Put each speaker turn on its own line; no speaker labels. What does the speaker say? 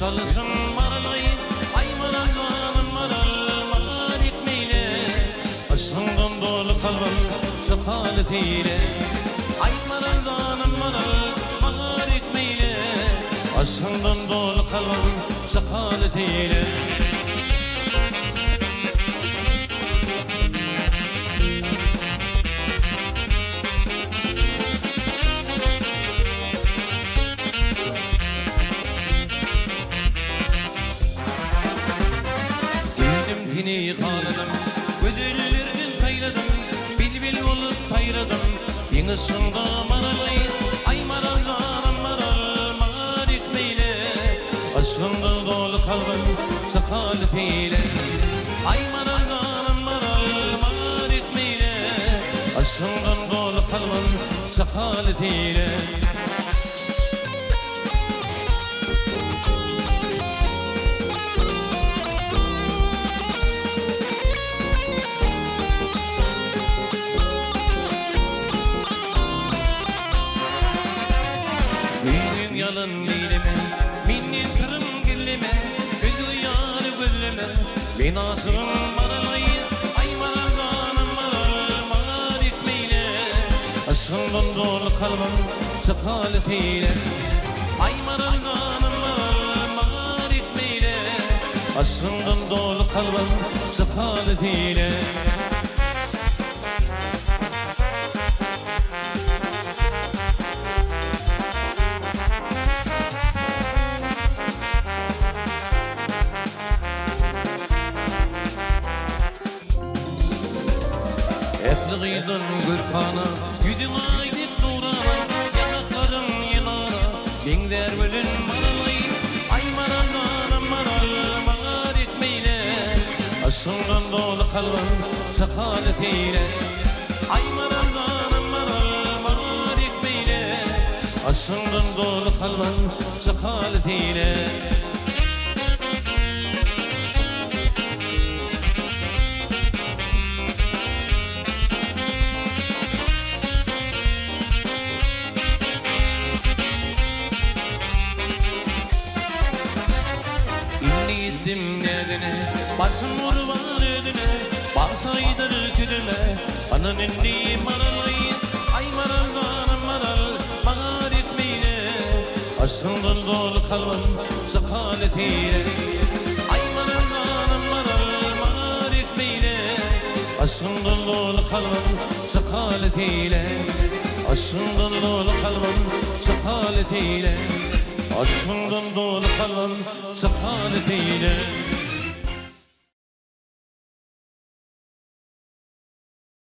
kalışın maralayın. Ay maral canım maral etmeyle. Aşkından dolu kalbim sekaletiyle. Ay maral canım maral etmeyle. Aşkından dolu kalbim sekaletiyle. Seni kaladım, güzellerden sayladım, bilbil olup sayradım, yeni sında maralayın. Ay maral canım maral etmeyle. Aşkından dolu kalbim sekaletiyle. Ay maral canım maral etmeyle. Aşkından dolu kalbim sekaletiyle. Senin yalın dilime, minnin tırım gillime, gülü yarı gülleme, ben asırım maralayın. Ay maral canım maral etmeyle. Aşkından dolu kalbim sekaletiyle. Ay maral canım maral etmeyle. Aşkından dolu kalbim sekaletiyle. Etli gıydın gürkana, yüzün aydip durana, yanakların yanara, benler bölün maralayın. Ay maral canım maral etmeyle. Aşkından dolu kalbim sekaletiyle. Ay maral canım maral etmeyle. Aşkından dolu kalbim sekaletiyle. Gittim nedine, başım vurvar ödüme, baksaydır tüdüme, bana nendi maralayın. Ay maral canım maral etmeyle. Aşkından dolu kalbim sekaletiyle. Ay maral canım maral etmeyle. Aşkından dolu kalbim sekaletiyle. Aşkından dolu kalbim sekaletiyle. Aşkından dolu kalbim sekaletiyle.